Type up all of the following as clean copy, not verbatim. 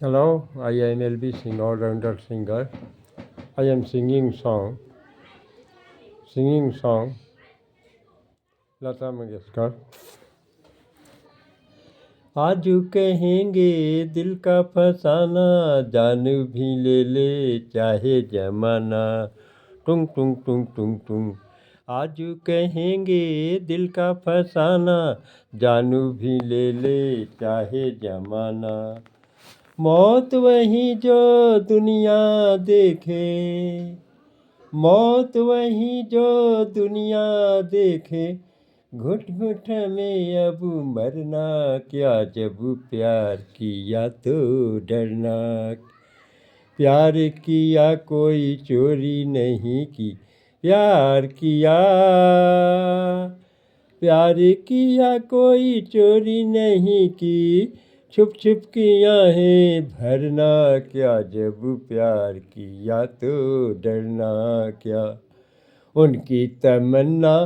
Hello, I am LB Singh, all-rounder singer. I am singing song Lata Mangeshkar. आजू कहेंगे दिल का फसाना, जान भी ले चाहे जमाना। टुंग टुंग टुंग टुंग टुंग। आजू कहेंगे दिल का फसाना, जानू भी ले चाहे जमाना। मौत वही जो दुनिया देखे, मौत वही जो दुनिया देखे। घुट घुट में अब मरना क्या, जब प्यार किया तो डरना। प्यार किया कोई चोरी नहीं की, प्यार किया, प्यार किया कोई चोरी नहीं की। छुप छुप की आहें भरना क्या, जब प्यार किया तो डरना क्या। उनकी तमन्ना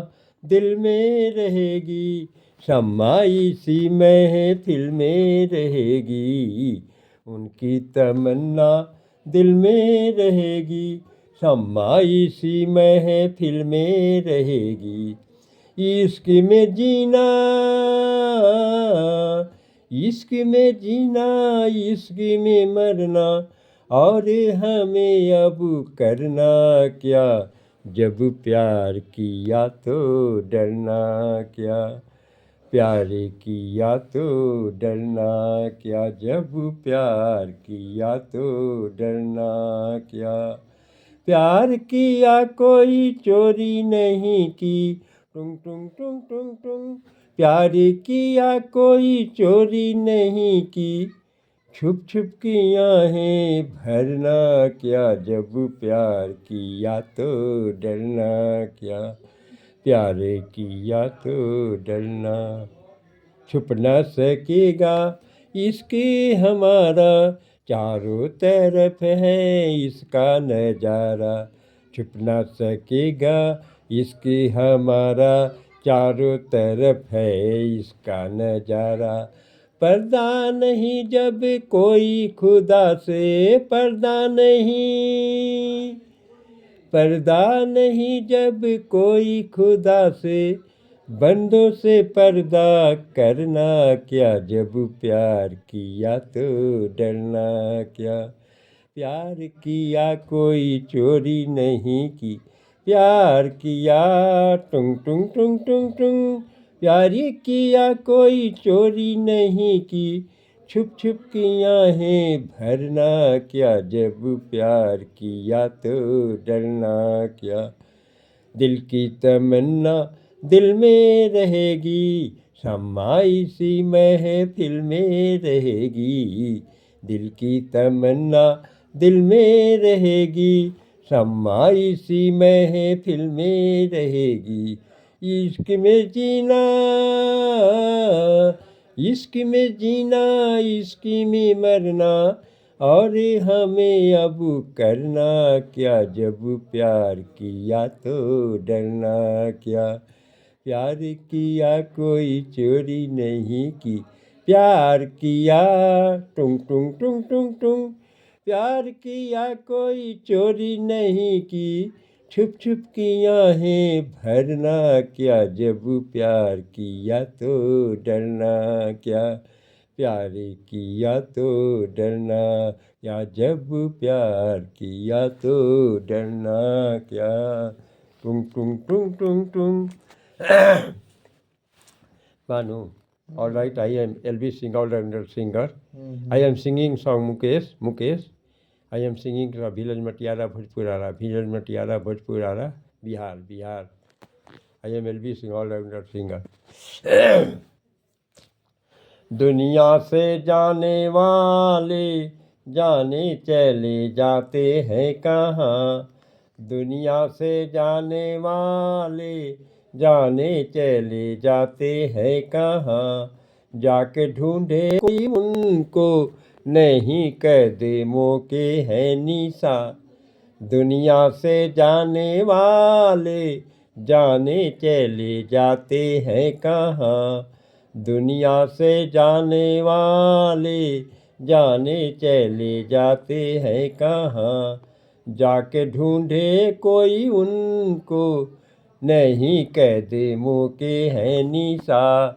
दिल में रहेगी, शम्माई सी महफिल में रहेगी। उनकी तमन्ना दिल में रहेगी, शम्माई सी महफिल में रहेगी। इश्क में जीना, इश्क में जीना, इश्क में मरना। और हमें अब करना क्या, जब प्यार किया तो डरना क्या। प्यार किया तो डरना क्या, जब प्यार किया तो डरना क्या। प्यार किया कोई चोरी नहीं की, टुंग टुंग टुंग टुंग टुंग। प्यार किया कोई चोरी नहीं की, छुप छुप की आहें भरना क्या, जब प्यार किया तो डरना क्या। प्यार किया तो डरना। छुप न सकेगा इश्क हमारा, चारों तरफ है इसका नजारा। छुप न सकेगा इश्क हमारा, चारों तरफ है इसका नजारा। पर्दा नहीं जब कोई खुदा से, पर्दा नहीं, पर्दा नहीं जब कोई खुदा से। बंदों से पर्दा करना क्या, जब प्यार किया तो डरना क्या। प्यार किया कोई चोरी नहीं की, प्यार किया, टुंग टुंग टुंग टुंग टुंग। प्यार किया कोई चोरी नहीं की, छुप छुप की आहें भरना क्या, जब प्यार किया तो डरना क्या। दिल की तमन्ना दिल में रहेगी, शम्माई सी महफिल में रहेगी। दिल की तमन्ना दिल में रहेगी, शम्माई सी महफिल में रहेगी। इश्क में जीना, इश्क में जीना, इश्क में मरना। और हमें अब करना क्या, जब प्यार किया तो डरना क्या। प्यार किया कोई चोरी नहीं की, प्यार किया, टुंग टुंग टुंग टुंग टुंग। प्यार किया कोई चोरी नहीं की, छुप छुप की आहें भरना क्या, जब प्यार किया तो डरना क्या। प्यार किया तो डरना क्या, जब प्यार किया तो डरना क्या। टुंग टुंग टुंग टुंग टुंग। Manu, all right, I am LB Singh, all-rounder singer. I am singing song Mukesh. I am singing Village Matiara Bhojpurara, Village Matiara Bhojpurara, Bihar. I am LB Singh, all-rounder singer. दुनिया से जाने वाले जाने चले जाते हैं कहाँ। दुनिया से जाने वाले जाने चले जाते हैं कहाँ। जाके ढूंढे कोई उनको, नहीं कदमों के है निशा। दुनिया से जाने वाले जाने चले जाते हैं कहाँ। दुनिया से जाने वाले जाने चले जाते हैं कहाँ। जाके ढूंढे कोई उनको, नहीं कह दे मौके हैं निशा।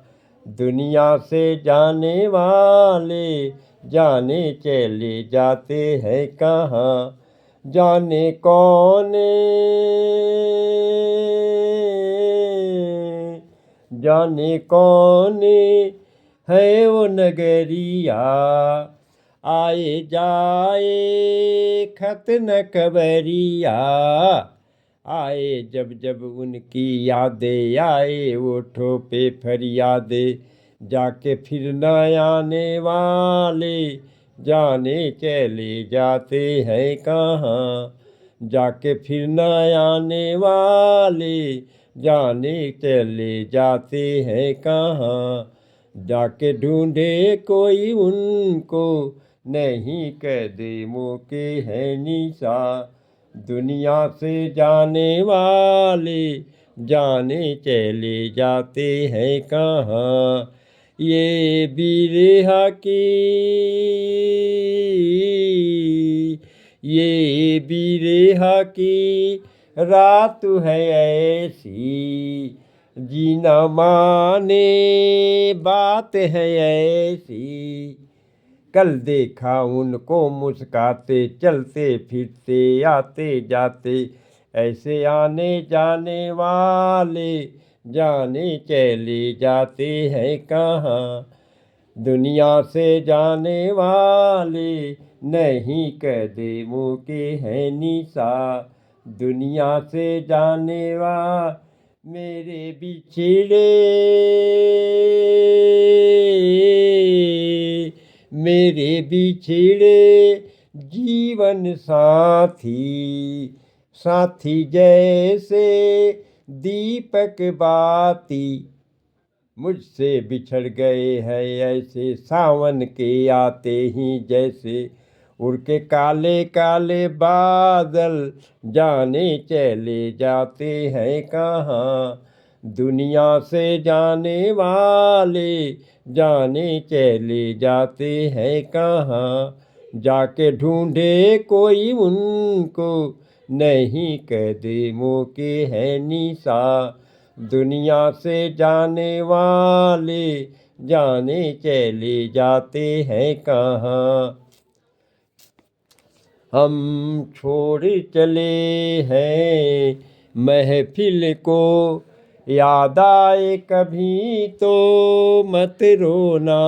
दुनिया से जाने वाले जाने चले जाते हैं कहाँ। जाने कौन, जाने कौन है वो नगरिया, आए जाए खत न खबरिया। आए जब जब उनकी यादें, आए ओठों पे फरियादें। जाके फिर न आने वाले जाने चले जाते हैं कहाँ। जाके फिर न आने वाले जाने चले जाते हैं कहाँ। जाके ढूंढे कोई उनको, नहीं कह दे मौके है निशा। दुनिया से जाने वाले जाने चले जाते हैं कहाँ। ये बिरहा की, ये बिरहा की रात है ऐसी, जीना माने बात है ऐसी। कल देखा उनको मुस्काते, चलते फिरते आते जाते। ऐसे आने जाने वाले जाने चले जाते हैं कहाँ। दुनिया से जाने वाले नहीं कह दे मौके हैं निशा। दुनिया से जाने मेरे बिछड़े, मेरे बिछड़े जीवन साथी। साथी जैसे दीपक बाती, मुझसे बिछड़ गए हैं ऐसे सावन के आते ही जैसे। उड़ के काले काले बादल जाने चले जाते हैं कहाँ। दुनिया से जाने वाले जाने चले जाते हैं कहाँ। जाके ढूंढे कोई उनको, नहीं कह दे मौके है निशा। दुनिया से जाने वाले जाने चले जाते हैं कहाँ। हम छोड़ चले हैं महफिल को, याद आए कभी तो मत रोना।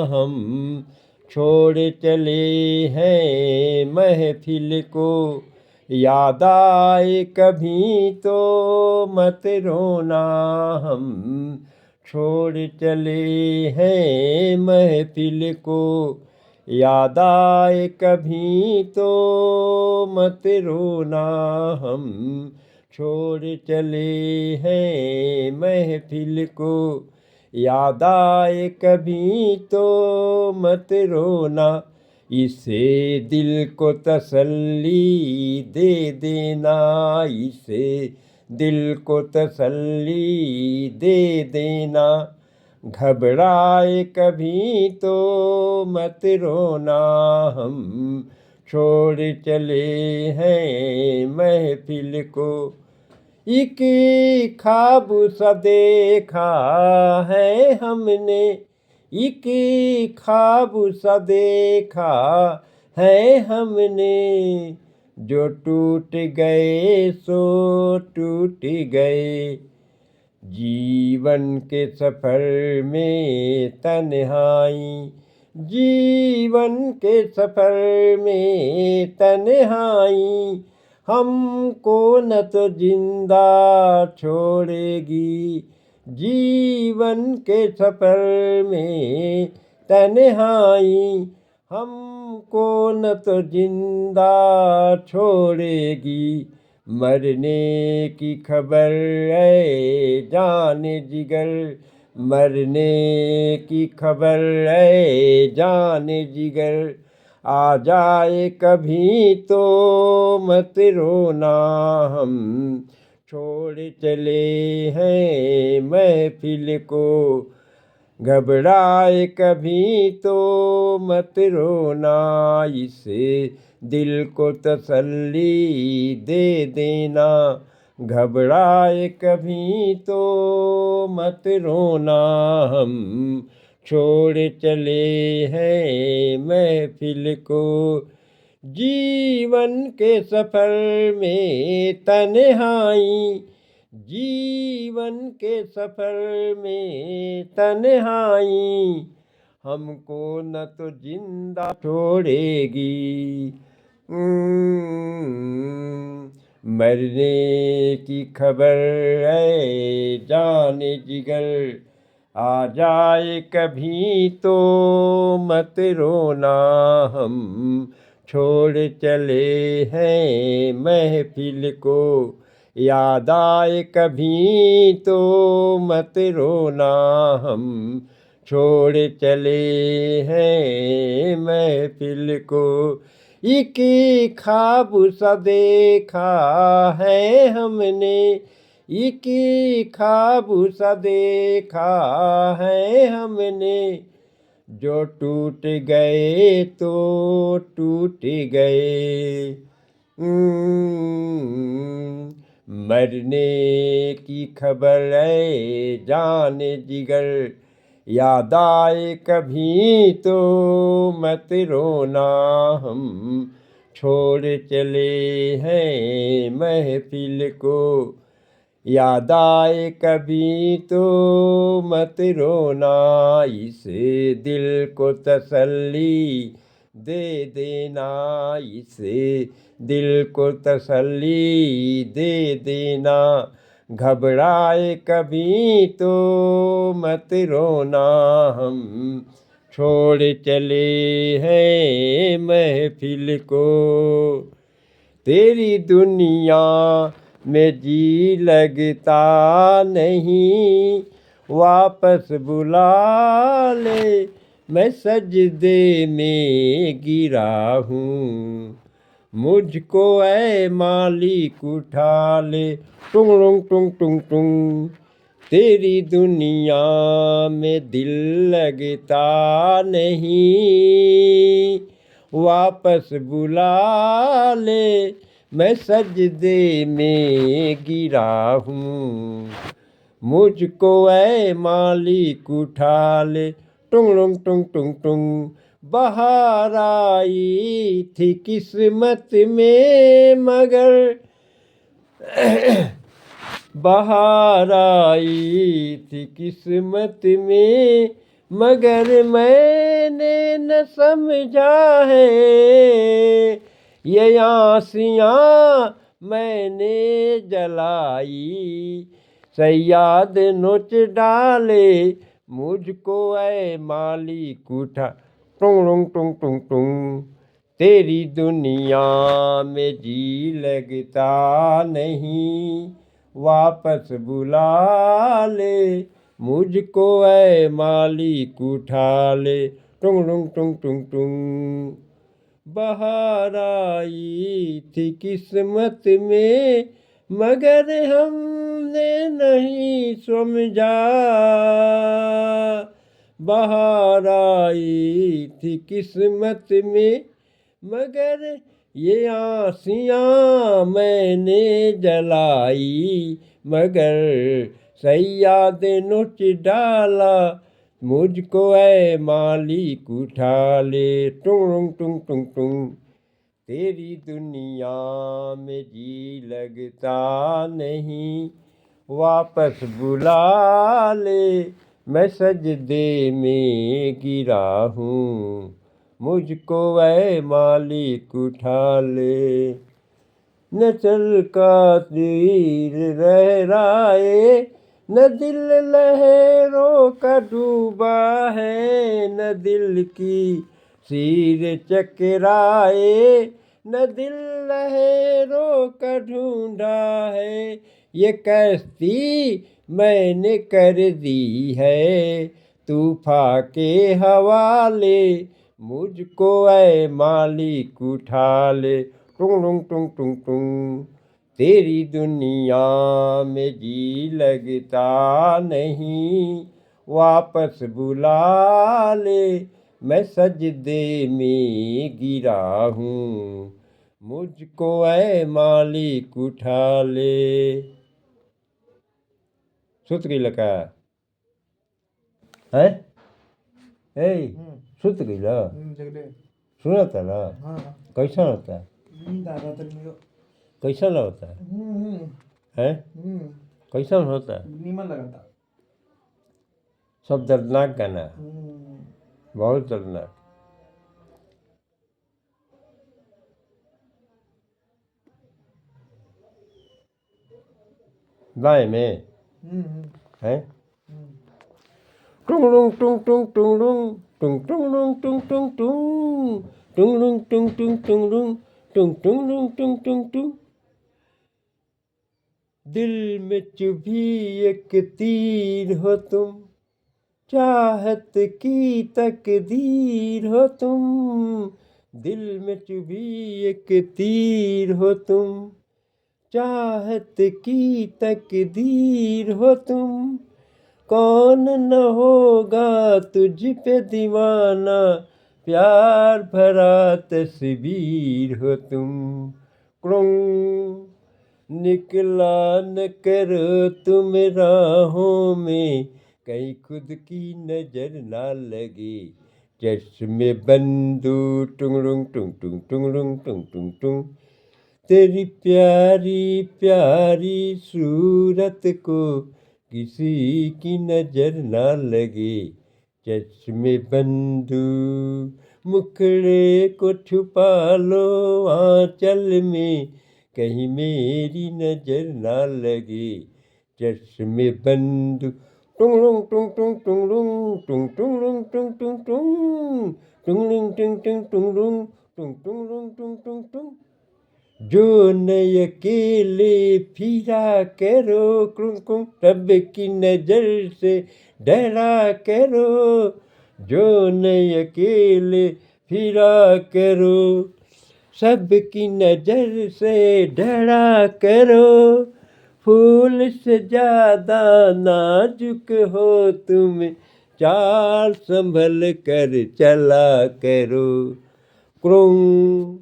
हम छोड़ चले हैं महफिल को, याद आए कभी तो मत रोना। हम छोड़ चले हैं महफिल को, याद आए कभी तो मत रोना। हम छोड़ चले हैं महफिल को, याद आए कभी तो मत रोना। इसे दिल को तसल्ली दे देना, इसे दिल को तसल्ली दे देना। घबराए कभी तो मत रोना। हम छोड़ चले हैं महफिल को। एक ख्वाब सा देखा है हमने, एक ख्वाब सा देखा है हमने। जो टूट गए सो टूट गए, जीवन के सफर में तन्हाई। जीवन के सफर में तन्हाई, हमको न तो जिंदा छोड़ेगी। जीवन के सफर में तन्हाई, हमको न तो जिंदा छोड़ेगी। मरने की खबर है जाने जिगर, मरने की खबर है जाने जिगर। आ जाए कभी तो मत रोना। हम छोड़ चले हैं महफिल को, घबराए कभी तो मत रोना, इससे दिल को तसल्ली दे देना। घबराए कभी तो मत रोना, हम छोड़ चले हैं महफिल को। जीवन के सफर में तन्हाई, जीवन के सफर में तन्हाई, हमको न तो जिंदा छोड़ेगी। मरने की खबर है जाने जिगर, आ जाए कभी तो मत रोना, हम छोड़ चले हैं महफिल को। याद आए कभी तो मत रोना, हम छोड़ चले हैं महफिल को। एक ख्वाब सा देखा है हमने, एक ख्वाब सा देखा है हमने, जो टूट गए तो टूट गए। मरने की खबर है जाने जिगर, याद आए कभी तो मत रोना, हम छोड़ चले हैं महफिल को। याद आए कभी तो मत रोना, इस दिल को तसल्ली दे देना, इस दिल को तसल्ली दे देना। घबराए कभी तो मत रोना, हम छोड़ चले हैं महफिल को। तेरी दुनिया में जी लगता नहीं, वापस बुला ले, मैं सजदे में गिरा हूँ। मुझको ऐ मालिक उठा ले, टुंग टुंग टुंग टुंग टुंग। तेरी दुनिया में दिल लगता नहीं, वापस बुला ले, मैं सजदे में गिरा हूँ। मुझको ऐ मालिक उठा ले, टुंग टुंग टुंग टुंग टुंग। बहार आई थी किस्मत में मगर बहार आई थी किस्मत में, मगर मैंने न समझा है, ये आसियाँ मैंने जलाई, सयाद नोच डाले, मुझको ऐ मालिक उठा। टुंग टुंग टुंग टुंग टुंग। तेरी दुनिया में जी लगता नहीं, वापस बुला ले, मुझको ऐ मालिक उठा ले। टुंग टुंग टुंग टुंग टुंग। बहार आई थी किस्मत में, मगर हमने नहीं समझा। बहार आई थी किस्मत में, मगर ये आसियाँ मैंने जलाई, मगर सयाद नोच डाला, मुझको ऐ मालिक उठा ले। टुंग टुंग टुंग टुंग। तेरी दुनिया में जी लगता नहीं, वापस बुला ले, मैं सजदे में गिरा हूँ। मुझको ऐ मालिक उठा ले। न चल का तीर लहराए, न दिल लहरों का डूबा है, न दिल की सिर चकराए, न दिल लहरों का ढूंढा है। ये कश्ती मैंने कर दी है तूफान के हवाले, मुझको ऐ मालिक उठा ले। टुंग टुंग टुंग टुंग टुंग। तेरी दुनिया में जी लगता नहीं, वापस बुला ले, मैं सजदे में गिरा हूँ, मुझको ऐ मालिक उठा ले। सुत गई लका है ए सुत गई ला सुना था ना। कैसा होता है कैसा होता है कैसा होता है नीमन लगा था सब दर्दनाक गाना है, बहुत दर्दनाक। बाएं में है टुंग टुंग टुंग टुंग टुंग टुंग टुंग टुंग टुंग टुंग टुंग टुंग टुंग टुंग टुंग टुंग टुंग टुंग टुंग। दिल में चुभी एक तीर हो तुम, चाहत की तकदीर हो तुम। दिल में चुभी एक तीर हो तुम, चाहत की तकदीर हो तुम। कौन न होगा तुझ पे दीवाना, प्यार भरा तस्वीर हो तुम। क्रों निकला न करो तुम राहों में, कहीं खुद की नजर ना लगे। चश्मे बंदू टुंग टुंग टुंग टुंग टुंग टुंग टुंग। तेरी प्यारी प्यारी सूरत को किसी की नजर ना लगे। चश्मे बंदू मुखड़े को छुपा लो आंचल में, कहीं मेरी नजर ना लगे। चश्मे बंदू टुंग टुंग टुंग टुंग टुंग टुंग टुंग टुंग टुंग टुंग टुंग टुंग टुंग टुंग टुंग टुंग टुंग टुंग। जो न अकेले फिरा करो कुम कुम, रब की नजर से डरा करो। जो न अकेले फिरा करो, सबकी नजर से डरा करो। फूल से ज्यादा नाजुक हो तुम, चाल संभल कर चला करो। क्रों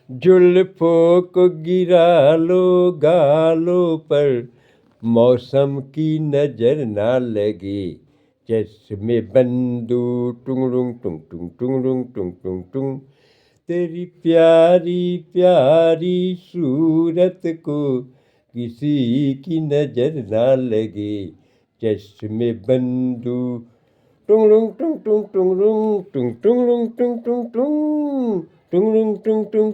जुल्फों को गिरा लो गालों पर, मौसम की नजर ना लगे। चश्मे बंदू टुंग टुंग टुंग टुंग टुंग टुंग टुंग। तेरी प्यारी प्यारी सूरत को किसी की नजर ना लगे। चश्मे बंदू टुंग टुंग टुंग टुंग टुंग टुंग टुंग टुंग टुंग टुंग टुंग टुंग टुंग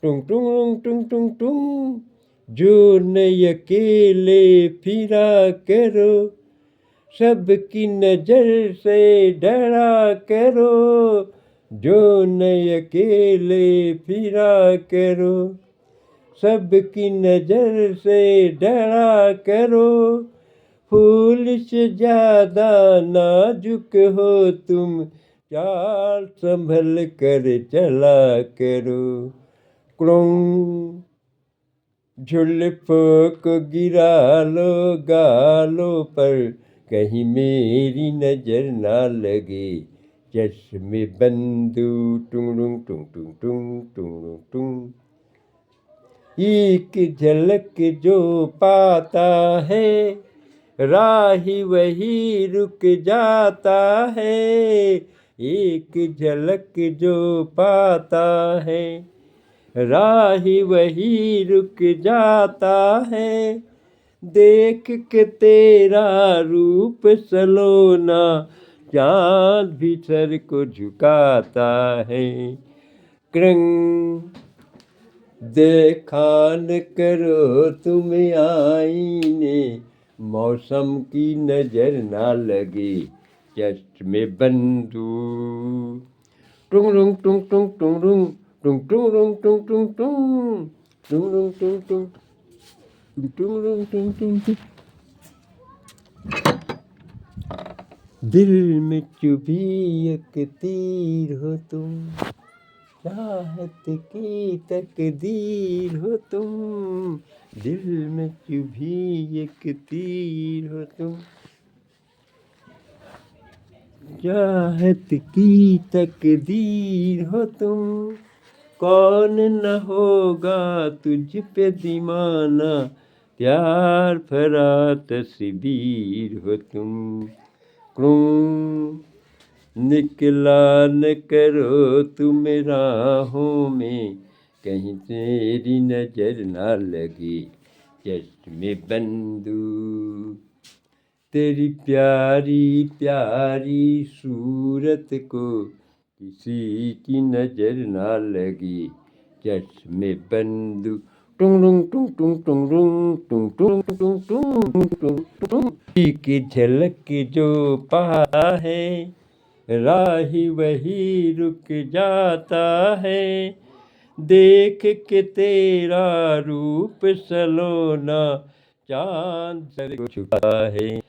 टुंग टुंग टुंग टुंग टुंग। जो न अकेले फिरा करो, सबकी नजर से डरा करो। जो न अकेले फिरा करो, सबकी नजर से डरा करो। फूल से ज्यादा नाजुक हो तुम, चाल संभल कर चला करो। क्रों जुल्फों को गिरा लो गालों पर, कहीं मेरी नजर ना लगे। चश्मे बंदू टुंग टुंग टुंग टुंग टुंग टुंग। एक झलक जो पाता है, राही वही रुक जाता है। एक झलक जो पाता है, राही वही रुक जाता है। देख के तेरा रूप सलोना, चाँद भी सर को झुकाता है। क्रंग देखा न करो तुम आईने, मौसम की नजर ना लगे। चश्मे बंदू टुंग टुंग टुंग टुंग टुंग टुंग टुंग टुंग टुंग टुंग टुंग टुंग टुंग टुंग टुंग टुंग टुंग। दिल में चुभी एक तीर हो तुम, चाहत की तकदीर हो तुम। दिल में चुभी एक तीर हो तुम। चाहत की तकदीर हो तुम, कौन न होगा तुझ पे दीवाना, प्यार भरा तस्वीर हो तुम। क्यों निकला न करो तुम राहों में, कहीं तेरी नजर ना लगे चश्मे बंदू। तेरी प्यारी प्यारी सूरत को किसी की नजर ना लगी चश्मे बंदू। टुंग टुंग टुंग टुंग टुंग टुंग टुंग टुंग टुंग टुंग की झलक जो पाता है, राही वही रुक जाता है। देख के तेरा रूप सलोना चांद सर को छुपा है।